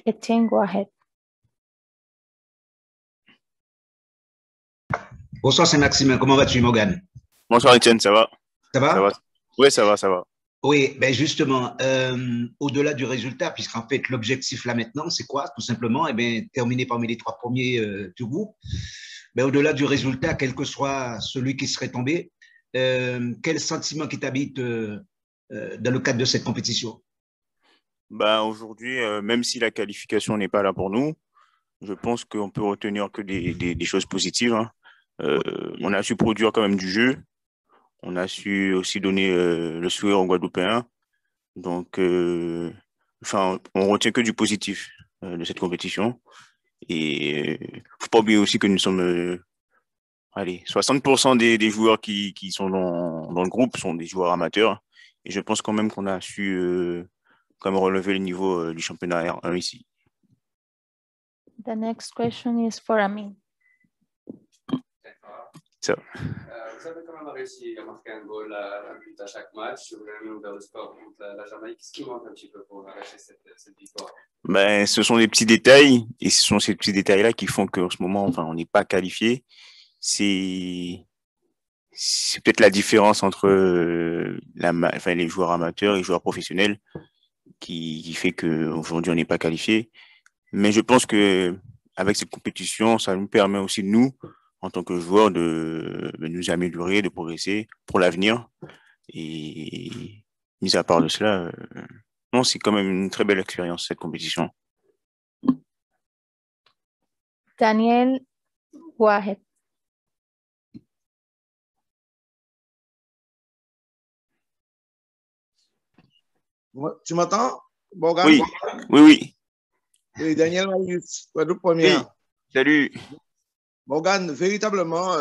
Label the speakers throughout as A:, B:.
A: Etienne, go ahead.
B: Bonsoir, c'est Maximin. Comment vas-tu, Morgan?
C: Bonsoir, Etienne, ça va?
B: Ça va?
C: Ça va? Oui, ça va, ça va.
B: Oui, ben justement, au-delà du résultat, puisqu'en fait, l'objectif là maintenant, c'est quoi? Tout simplement, eh ben, terminer parmi les 3 premiers du groupe. Ben, au-delà du résultat, quel que soit celui qui serait tombé, quel sentiment qui t'habite dans le cadre de cette compétition?
C: Ben, aujourd'hui, même si la qualification n'est pas là pour nous, je pense qu'on peut retenir que des choses positives, hein. On a su produire quand même du jeu. On a su aussi donner le sourire aux Guadeloupéens. Donc, enfin, on retient que du positif de cette compétition. Et faut pas oublier aussi que nous sommes, allez, 60% des joueurs qui sont dans le groupe sont des joueurs amateurs. Et je pense quand même qu'on a su quand même relever le niveau du championnat R1 ici.
A: The next question is for Amin.
C: Ça.
D: Vous avez quand même réussi à marquer un goal, un but à chaque match. Vous avez même ouvert le score contre la Jamaïque. Qu'est-ce qui manque un petit peu pour arracher cette victoire?
C: Ben, ce sont des petits détails, et ce sont ces petits détails-là qui font qu'en ce moment, enfin, on n'est pas qualifié. C'est peut-être la différence entre enfin, les joueurs amateurs et les joueurs professionnels qui fait qu'aujourd'hui, on n'est pas qualifié. Mais je pense que avec cette compétition, ça nous permet aussi, nous, en tant que joueurs, de nous améliorer, de progresser pour l'avenir. Et mis à part de cela, non, c'est quand même une très belle expérience, cette compétition.
A: Daniel, go ahead.
E: Tu m'entends, Morgan?
C: Oui, oui, oui.
E: Oui, Daniel Marius, Guadeloupe Première.
C: Oui, salut.
E: Morgan, véritablement,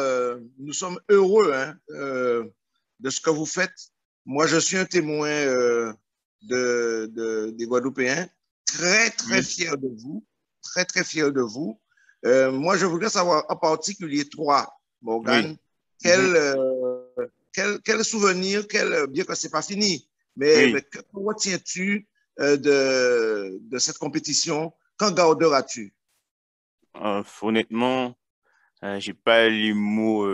E: nous sommes heureux de ce que vous faites. Moi, je suis un témoin des Guadeloupéens, très, très fier de vous, très, très fier de vous. Moi, je voudrais savoir en particulier toi, Morgan, quel souvenir, bien que ce n'est pas fini, mais que retiens-tu de cette compétition? Qu'en garderas-tu?
C: Honnêtement, j'ai pas les mots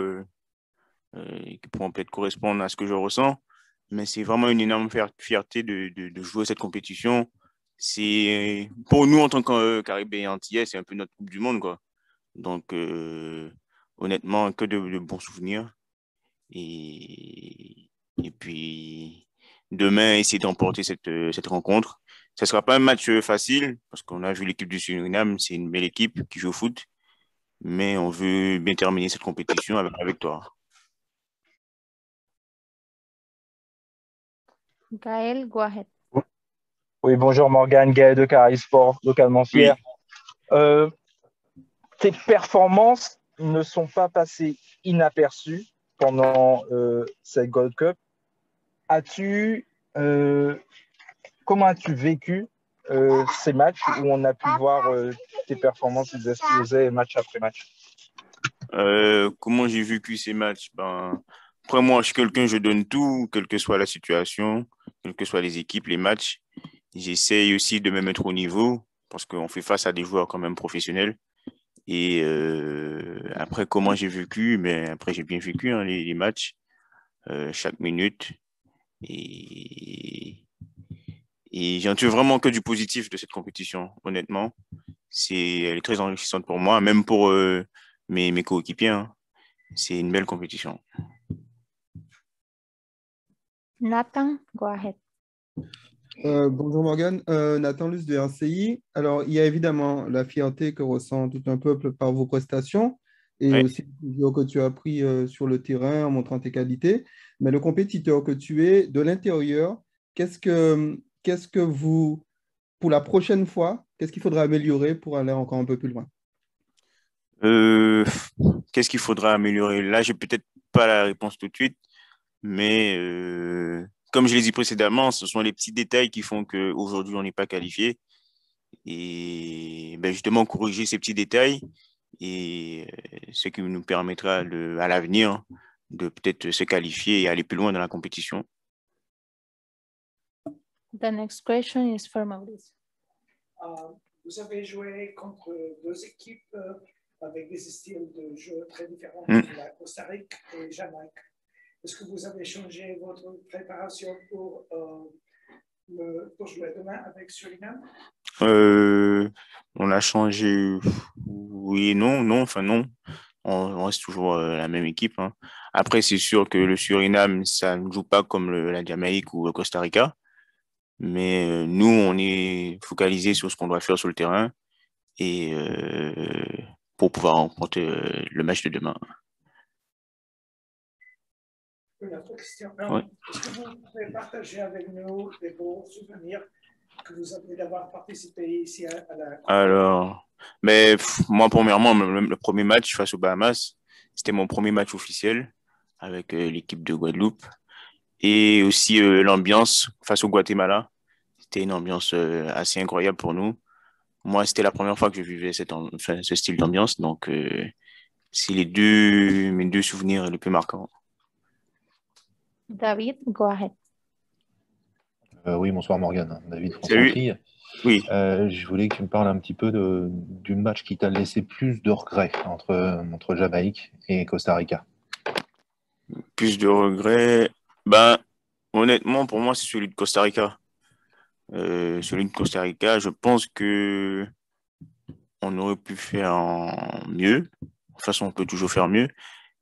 C: qui pourront peut-être correspondre à ce que je ressens, mais c'est vraiment une énorme fierté de jouer cette compétition. C'est pour nous en tant que Caribéens antillais, c'est un peu notre Coupe du Monde, quoi. Donc honnêtement, que de bons souvenirs. Et puis demain, essayer d'emporter cette rencontre. Ce ne sera pas un match facile parce qu'on a vu l'équipe du Suriname, c'est une belle équipe qui joue au foot, mais on veut bien terminer cette compétition avec toi.
A: Gaël, go ahead.
F: Oui, bonjour Morgan, Gaël de Caraï Sport, localement fier.
C: Oui.
F: Tes performances ne sont pas passées inaperçues pendant cette Gold Cup. Comment as-tu vécu ces matchs où on a pu voir tes performances exploser match après match?
C: Comment j'ai vécu ces matchs? Après moi, je suis quelqu'un, je donne tout, quelle que soit la situation, quelles que soient les équipes, les matchs. J'essaye aussi de me mettre au niveau parce qu'on fait face à des joueurs quand même professionnels. Et après, comment j'ai vécu? Après, j'ai bien vécu les matchs, chaque minute. Et j'en tire vraiment que du positif de cette compétition, honnêtement. Elle est très enrichissante pour moi, même pour mes coéquipiers, hein. C'est une belle compétition.
A: Nathan, go ahead.
G: Bonjour Morgan, Nathan Luce de RCI. Alors, il y a évidemment la fierté que ressent tout un peuple par vos prestations et aussi le plaisir que tu as pris sur le terrain en montrant tes qualités. Mais le compétiteur que tu es, de l'intérieur, qu'est-ce que vous, pour la prochaine fois, qu'est-ce qu'il faudra améliorer pour aller encore un peu plus loin?
C: Qu'est-ce qu'il faudra améliorer? Là, j'ai peut-être pas la réponse tout de suite, mais comme je l'ai dit précédemment, ce sont les petits détails qui font qu'aujourd'hui, on n'est pas qualifié. Et justement, corriger ces petits détails, et ce qui nous permettra à l'avenir de peut-être se qualifier et aller plus loin dans la compétition.
A: The next question is for Maurice.
H: vous avez joué contre deux équipes avec des styles de jeu très différents, la Costa Rica et Jamaïque. Est-ce que vous avez changé votre préparation pour jouer demain avec Suriname?
C: On a changé, oui et non, non, enfin non. On reste toujours la même équipe, hein. Après, c'est sûr que le Suriname, ça ne joue pas comme la Jamaïque ou le Costa Rica. Mais nous, on est focalisé sur ce qu'on doit faire sur le terrain et pour pouvoir remporter le match de demain.
H: Une autre question.
C: Oui.
H: Est-ce que vous pouvez partager avec nous des beaux souvenirs que vous avez d'avoir participé ici à la...
C: Alors, mais moi, premièrement, le premier match face aux Bahamas, c'était mon premier match officiel avec l'équipe de Guadeloupe. Et aussi l'ambiance face au Guatemala. C'était une ambiance assez incroyable pour nous. Moi, c'était la première fois que je vivais ce style d'ambiance. Donc, c'est mes deux souvenirs les plus marquants.
A: David, go ahead.
I: Oui, bonsoir Morgane. David
C: Salut.
I: François-Trille.
C: Oui.
I: Je voulais que tu me parles un petit peu du match qui t'a laissé plus de regrets entre Jamaïque et Costa Rica.
C: Plus de regrets. Ben, honnêtement, pour moi, c'est celui de Costa Rica. Celui de Costa Rica, je pense que on aurait pu faire mieux. De toute façon, on peut toujours faire mieux.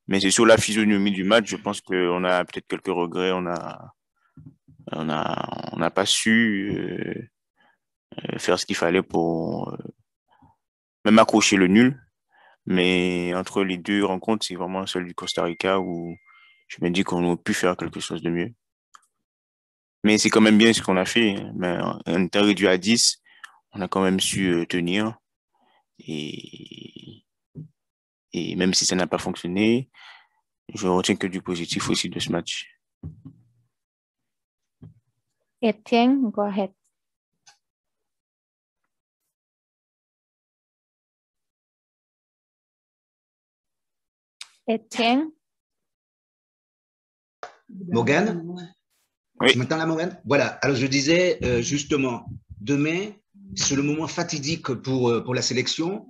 C: Mais c'est sur la physionomie du match, je pense qu'on a peut-être quelques regrets. On n'a pas su faire ce qu'il fallait pour même accrocher le nul. Mais entre les deux rencontres, c'est vraiment celle du Costa Rica où je me dis qu'on aurait pu faire quelque chose de mieux. Mais c'est quand même bien ce qu'on a fait. Mais on était réduit à 10. On a quand même su tenir. Et même si ça n'a pas fonctionné, je retiens que du positif aussi de ce match.
A: Etienne, go ahead. Etienne.
B: Morgane?
C: Oui.
B: Tu m'entends là, Morgane? Voilà. Alors, je disais justement, demain, c'est le moment fatidique pour la sélection.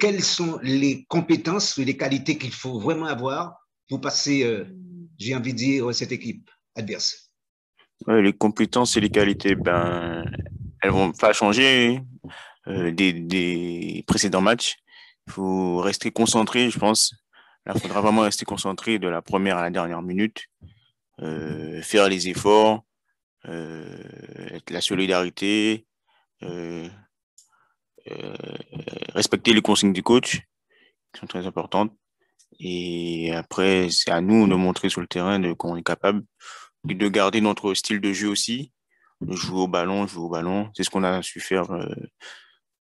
B: Quelles sont les compétences et les qualités qu'il faut vraiment avoir pour passer, j'ai envie de dire, cette équipe adverse?
C: Les compétences et les qualités, ben, elles vont pas changer des précédents matchs. Il faut rester concentré, je pense. Là, il faudra vraiment rester concentré de la première à la dernière minute, faire les efforts, la solidarité, respecter les consignes du coach, qui sont très importantes. Et après, c'est à nous de montrer sur le terrain qu'on est capable de garder notre style de jeu aussi, de jouer au ballon. C'est ce qu'on a su faire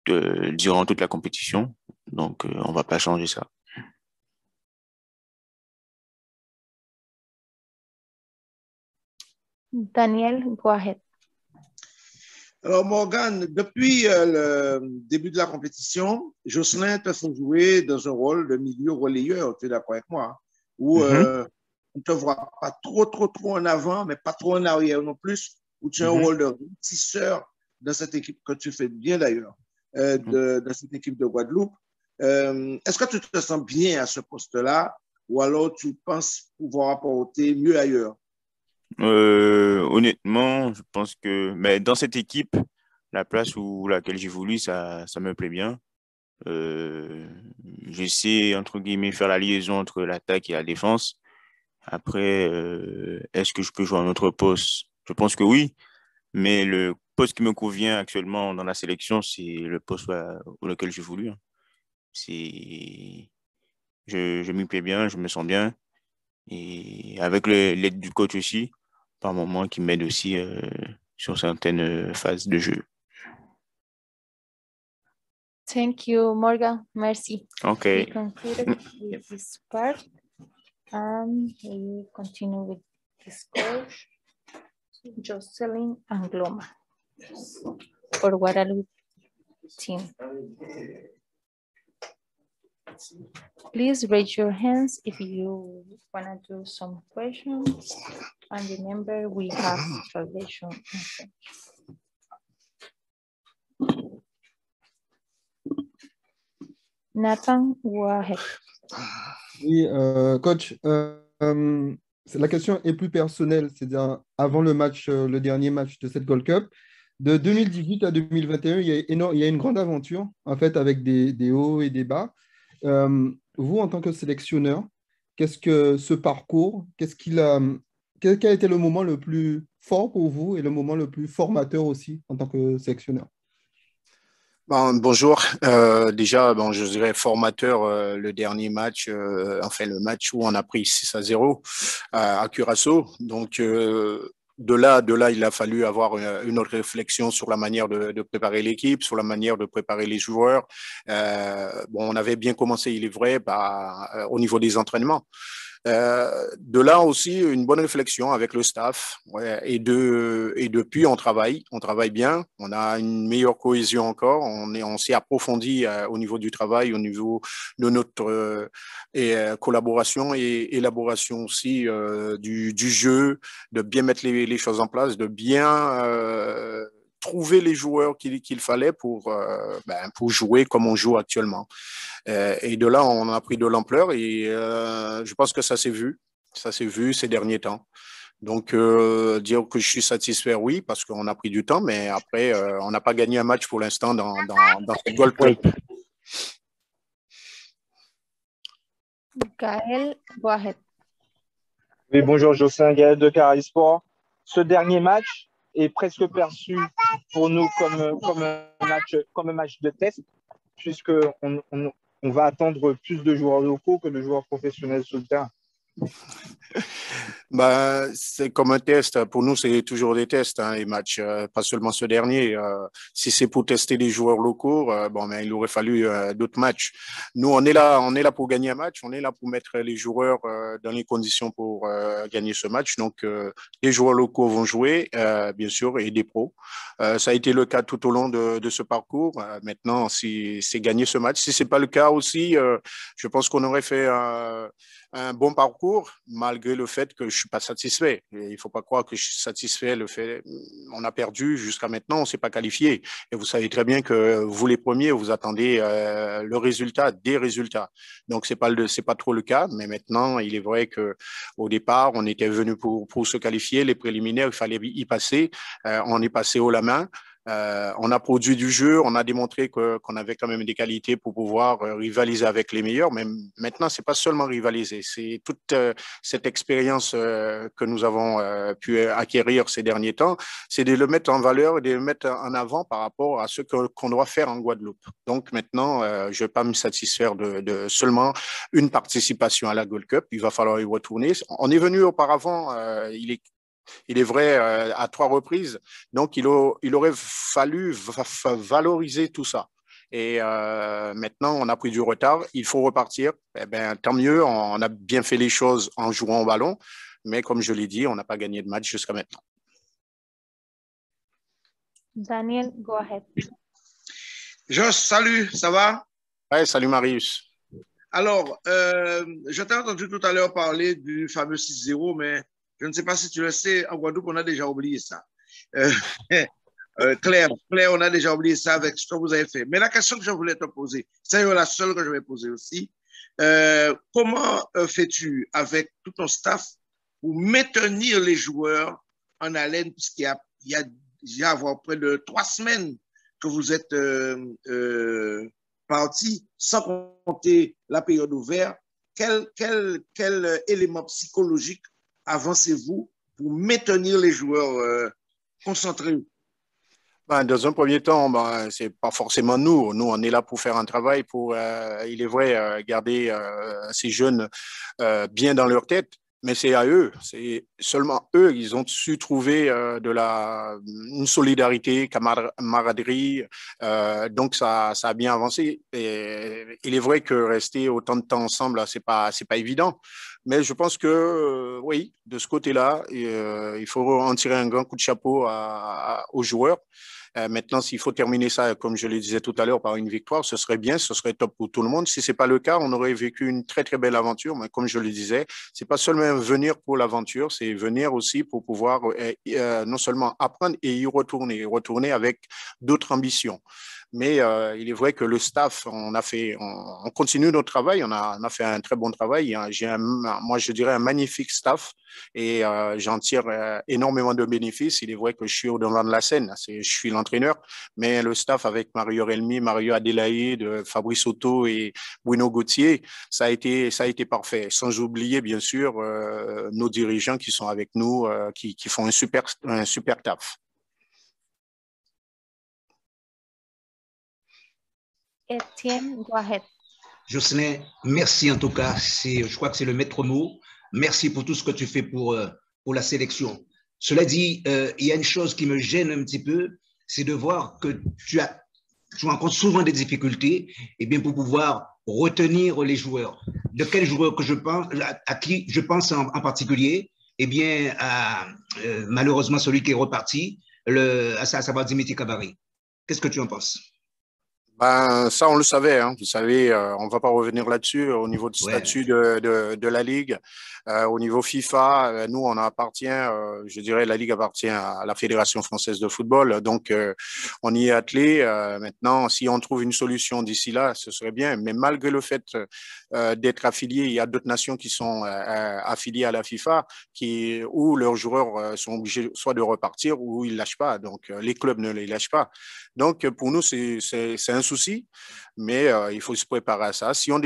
C: durant toute la compétition. Donc, on ne va pas changer ça.
A: Daniel, go ahead.
E: Alors, Morgane, depuis le début de la compétition, Jocelyn te fait jouer dans un rôle de milieu relayeur, tu es d'accord avec moi, hein, où on ne te voit pas trop en avant, mais pas trop en arrière non plus, où tu as un rôle de tisseur dans cette équipe que tu fais bien d'ailleurs, de cette équipe de Guadeloupe. Est-ce que tu te sens bien à ce poste-là ou alors tu penses pouvoir apporter mieux ailleurs?
C: Honnêtement, je pense que mais dans cette équipe, la place où laquelle j'évolue, ça me plaît bien. Je sais, entre guillemets, faire la liaison entre l'attaque et la défense. Après, est-ce que je peux jouer à un autre poste? Je pense que oui, mais le poste qui me convient actuellement dans la sélection, c'est le poste auquel j'évolue. Je m'y plais bien, je me sens bien. Et avec l'aide du coach aussi, par moments, qui m'aide aussi sur certaines phases de jeu.
A: Thank you, Morgan. Merci.
C: Okay.
A: We concluded with this part and we continue with this coach, Jocelyn Angloma, for Guadalupe team. Please raise your hands if you want to do some questions. And remember, we have translation in French. Nathan, go ahead.
G: Oui, coach, la question est plus personnelle, c'est-à-dire avant le match, le dernier match de cette Gold Cup, de 2018 à 2021, il y a une grande aventure, en fait, avec des hauts et des bas. Vous, en tant que sélectionneur, qu'est-ce que ce parcours, quel a été le moment le plus fort pour vous et le moment le plus formateur aussi en tant que sélectionneur?
J: Bon, bonjour. Déjà, bon, je dirais formateur le dernier match, enfin le match où on a pris 6-0 à Curaçao. Donc de là, il a fallu avoir une autre réflexion sur la manière de préparer l'équipe, sur la manière de préparer les joueurs. Bon, on avait bien commencé, il est vrai, au niveau des entraînements. De là aussi une bonne réflexion avec le staff, ouais, et depuis on travaille bien, on a une meilleure cohésion encore, on s'est approfondi au niveau du travail, au niveau de notre collaboration et élaboration aussi du jeu, de bien mettre les choses en place, de bien trouver les joueurs qu'il fallait pour jouer comme on joue actuellement. Et de là, on a pris de l'ampleur et je pense que ça s'est vu. Ça s'est vu ces derniers temps. Donc, dire que je suis satisfait, oui, parce qu'on a pris du temps, mais après, on n'a pas gagné un match pour l'instant dans cette Gold Cup.
A: Gaël, go ahead.
F: Oui, bonjour, Jocelyn Gaël de Caraï Sport. Ce dernier match est presque perçu pour nous comme un match de test, puisqu'on va attendre plus de joueurs locaux que de joueurs professionnels sur le terrain.
J: C'est comme un test. Pour nous, c'est toujours des tests, hein, les matchs, pas seulement ce dernier. Si c'est pour tester les joueurs locaux, il aurait fallu d'autres matchs. Nous, on est là pour gagner un match. On est là pour mettre les joueurs dans les conditions pour gagner ce match. Donc, les joueurs locaux vont jouer, bien sûr, et des pros. Ça a été le cas tout au long de ce parcours. Maintenant, si c'est gagner ce match, si c'est pas le cas aussi, je pense qu'on aurait fait un bon parcours, malgré le fait que je suis pas satisfait. Et il faut pas croire que je suis satisfait. Le fait, on a perdu jusqu'à maintenant, on s'est pas qualifié. Et vous savez très bien que vous les premiers, vous attendez le résultat, des résultats. Donc c'est pas trop le cas. Mais maintenant, il est vrai que au départ, on était venu pour se qualifier. Les préliminaires, il fallait y passer. On est passé haut la main. On a produit du jeu, on a démontré qu'on avait quand même des qualités pour pouvoir rivaliser avec les meilleurs. Mais maintenant, c'est pas seulement rivaliser, c'est toute cette expérience que nous avons pu acquérir ces derniers temps, c'est de le mettre en valeur et de le mettre en avant par rapport à ce qu'on doit faire en Guadeloupe. Donc maintenant, je ne vais pas me satisfaire de seulement une participation à la Gold Cup. Il va falloir y retourner. On est venu auparavant, il est vrai, à 3 reprises. Donc, il aurait fallu valoriser tout ça. Et maintenant, on a pris du retard. Il faut repartir. Eh bien, tant mieux, on a bien fait les choses en jouant au ballon. Mais comme je l'ai dit, on n'a pas gagné de match jusqu'à maintenant.
A: Daniel, go ahead.
E: Josh, salut, ça va?
J: Ouais, salut Marius.
E: Alors, je t'ai entendu tout à l'heure parler du fameux 6-0, mais je ne sais pas si tu le sais, en Guadeloupe, on a déjà oublié ça. Claire, on a déjà oublié ça avec ce que vous avez fait. Mais la question que je voulais te poser, c'est la seule que je vais poser aussi. Comment fais-tu avec tout ton staff pour maintenir les joueurs en haleine, puisqu'il y a déjà près de 3 semaines que vous êtes partis, sans compter la période ouverte? Quel élément psychologique avancez-vous pour maintenir les joueurs concentrés?
J: Dans un premier temps, c'est pas forcément nous. Nous, on est là pour faire un travail, pour, il est vrai, garder ces jeunes bien dans leur tête. Mais c'est à eux, c'est seulement eux, ils ont su trouver une solidarité, camaraderie, donc ça a bien avancé. Et il est vrai que rester autant de temps ensemble, c'est pas évident. Mais je pense que oui, de ce côté-là, il faut en tirer un grand coup de chapeau aux joueurs. Maintenant, s'il faut terminer ça, comme je le disais tout à l'heure, par une victoire, ce serait bien, ce serait top pour tout le monde. Si ce n'est pas le cas, on aurait vécu une très, très belle aventure. Mais comme je le disais, ce n'est pas seulement venir pour l'aventure, c'est venir aussi pour pouvoir non seulement apprendre et y retourner avec d'autres ambitions. Mais il est vrai que le staff, on continue notre travail, on a fait un très bon travail. Moi, je dirais un magnifique staff et j'en tire énormément de bénéfices. Il est vrai que je suis au devant de la scène, je suis l'entraîneur, mais le staff avec Mario Relmi, Mario Adélaïde, Fabrice Otto et Bruno Gauthier, ça a été parfait. Sans oublier, bien sûr, nos dirigeants qui sont avec nous, qui font un super taf.
A: Etienne, go ahead.
B: Jocelyn, merci en tout cas. Je crois que c'est le maître mot. Merci pour tout ce que tu fais pour la sélection. Cela dit, il y a une chose qui me gêne un petit peu, c'est de voir que tu rencontres souvent des difficultés pour pouvoir retenir les joueurs. De quels joueurs que je pense, à qui je pense en particulier? Malheureusement, celui qui est reparti, à savoir Dimitri Kabary. Qu'est-ce que tu en penses?
J: Ben, ça, on le savait. Hein. Vous savez, on ne va pas revenir là-dessus. Au niveau du statut de la Ligue, au niveau FIFA, nous, on appartient, je dirais, la Ligue appartient à la Fédération française de football. Donc, on y est attelé. Maintenant, si on trouve une solution d'ici là, ce serait bien. Mais malgré le fait d'être affilié, il y a d'autres nations qui sont affiliées à la FIFA où leurs joueurs sont obligés soit de repartir ou ils ne lâchent pas. Donc, les clubs ne les lâchent pas. Donc, pour nous, c'est un souci, mais il faut se préparer à ça. Si on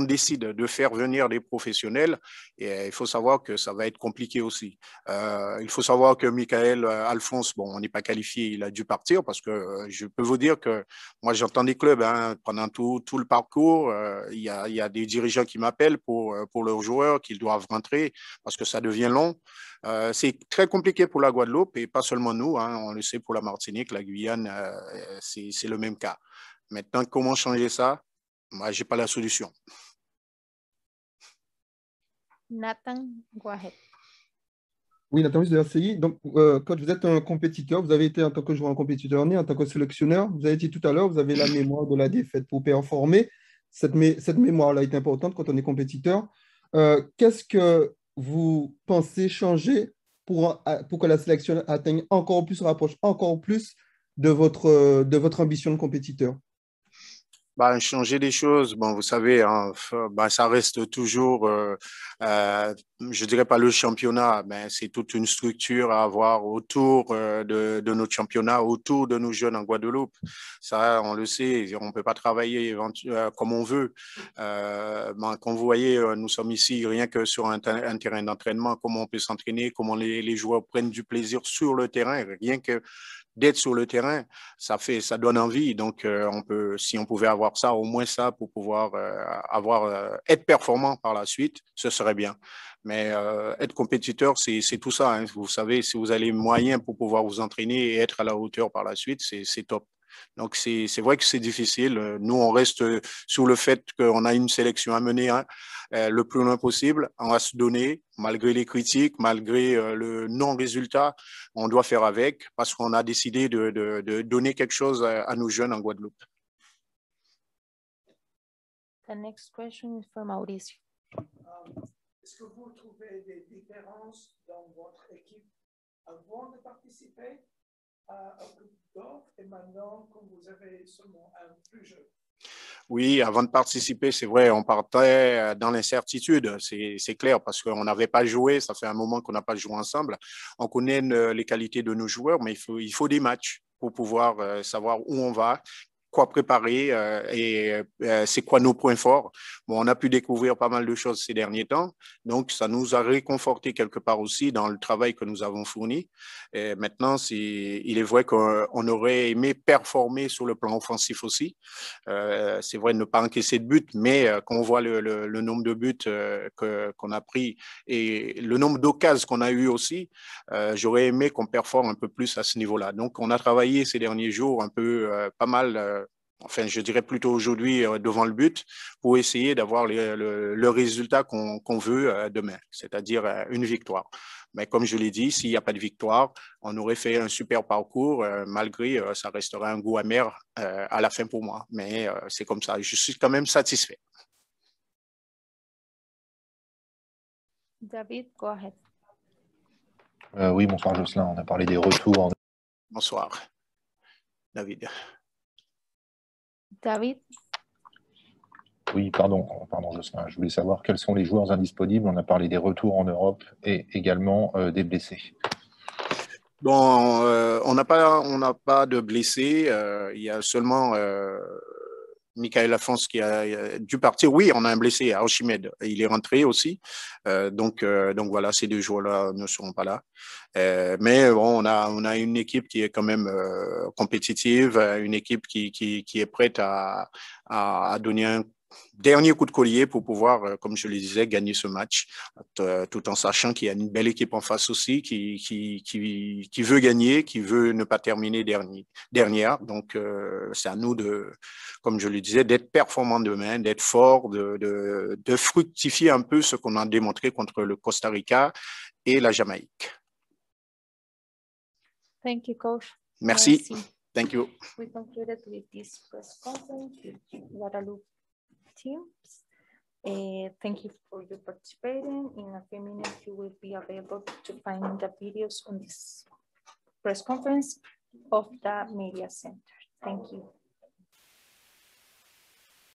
J: décide de faire venir des professionnels, il faut savoir que ça va être compliqué aussi. Il faut savoir que Michael Alphonse, bon, on n'est pas qualifié, il a dû partir parce que je peux vous dire que moi, j'entends des clubs pendant tout le parcours. Il y a des dirigeants qui m'appellent pour leurs joueurs qu'ils doivent rentrer parce que ça devient long. C'est très compliqué pour la Guadeloupe et pas seulement nous, on le sait pour la Martinique, la Guyane, c'est le même cas. Maintenant, comment changer ça? Moi, je n'ai pas la solution.
A: Nathan, go ahead.
G: Oui, Nathan de RCI. Donc, quand vous êtes un compétiteur, vous avez été en tant que joueur en compétiteur né, en tant que sélectionneur, vous avez dit tout à l'heure, vous avez la mémoire de la défaite pour performer. Cette mémoire-là est importante quand on est compétiteur. Qu'est-ce que vous pensez changer pour que la sélection atteigne encore plus, rapproche encore plus de votre ambition de compétiteur?
J: Changer des choses, bon, vous savez, ça reste toujours, je dirais pas le championnat, mais c'est toute une structure à avoir autour de notre championnat, autour de nos jeunes en Guadeloupe. Ça, on le sait, on peut pas travailler comme on veut. Quand vous voyez, nous sommes ici rien que sur un terrain d'entraînement, comment on peut s'entraîner, comment les joueurs prennent du plaisir sur le terrain, rien que d'être sur le terrain, ça donne envie. Donc, si on pouvait avoir ça, au moins ça, pour pouvoir être performant par la suite, ce serait bien. Mais être compétiteur, c'est tout ça. Hein. Vous savez, si vous avez les moyens pour pouvoir vous entraîner et être à la hauteur par la suite, c'est top. Donc, c'est vrai que c'est difficile. Nous, on reste sur le fait qu'on a une sélection à mener le plus loin possible. On va se donner, malgré les critiques, malgré le non-résultat, on doit faire avec parce qu'on a décidé de donner quelque chose à nos jeunes en Guadeloupe.
A: The next question is from Mauricio.
H: Est-ce que vous trouvez des différences dans votre équipe avant de participer à Coupe d'Or et maintenant que vous avez seulement un plus jeune?
J: Oui, avant de participer, c'est vrai, on partait dans l'incertitude, c'est clair, parce qu'on n'avait pas joué, ça fait un moment qu'on n'a pas joué ensemble. On connaît les qualités de nos joueurs, mais il faut des matchs pour pouvoir savoir où on va, quoi préparer et c'est quoi nos points forts. Bon, on a pu découvrir pas mal de choses ces derniers temps, donc ça nous a réconforté quelque part aussi dans le travail que nous avons fourni. Et maintenant, il est vrai qu'on aurait aimé performer sur le plan offensif aussi. C'est vrai de ne pas encaisser de buts, mais quand on voit le nombre de buts qu'on a pris et le nombre d'occasions qu'on a eu aussi, j'aurais aimé qu'on performe un peu plus à ce niveau-là. Donc, on a travaillé ces derniers jours un peu pas mal, enfin, je dirais plutôt aujourd'hui devant le but pour essayer d'avoir le résultat qu'on veut demain, c'est-à-dire une victoire. Mais comme je l'ai dit, s'il n'y a pas de victoire, on aurait fait un super parcours, malgré ça restera un goût amer à la fin pour moi. Mais c'est comme ça, je suis quand même satisfait.
A: David, go ahead.
I: Oui, bonsoir Jocelyn, on a parlé des retours.
J: Bonsoir, David.
A: David?
I: Oui, pardon, Jocelyn. Je voulais savoir quels sont les joueurs indisponibles. On a parlé des retours en Europe et également des blessés.
J: Bon, on n'a pas de blessés. Il y a seulement Michael Lafrance qui a dû partir. Oui, on a un blessé, Archimède. Il est rentré aussi. Donc voilà, ces deux joueurs-là ne seront pas là. Mais bon, on a une équipe qui est quand même compétitive, une équipe qui est prête à donner un dernier coup de collier pour pouvoir, comme je le disais, gagner ce match, tout en sachant qu'il y a une belle équipe en face aussi qui veut gagner, qui veut ne pas terminer dernière. Donc, c'est à nous comme je le disais, d'être performants demain, d'être forts, de fructifier un peu ce qu'on a démontré contre le Costa Rica et la Jamaïque.
A: Thank you, Coach.
J: Merci.
A: Merci.
J: Thank you.
A: We concluded with this press conference with Guadalupe teams. Thank you for your participating. In a few minutes, you will be available to find the videos on this press conference of the Media Center. Thank you.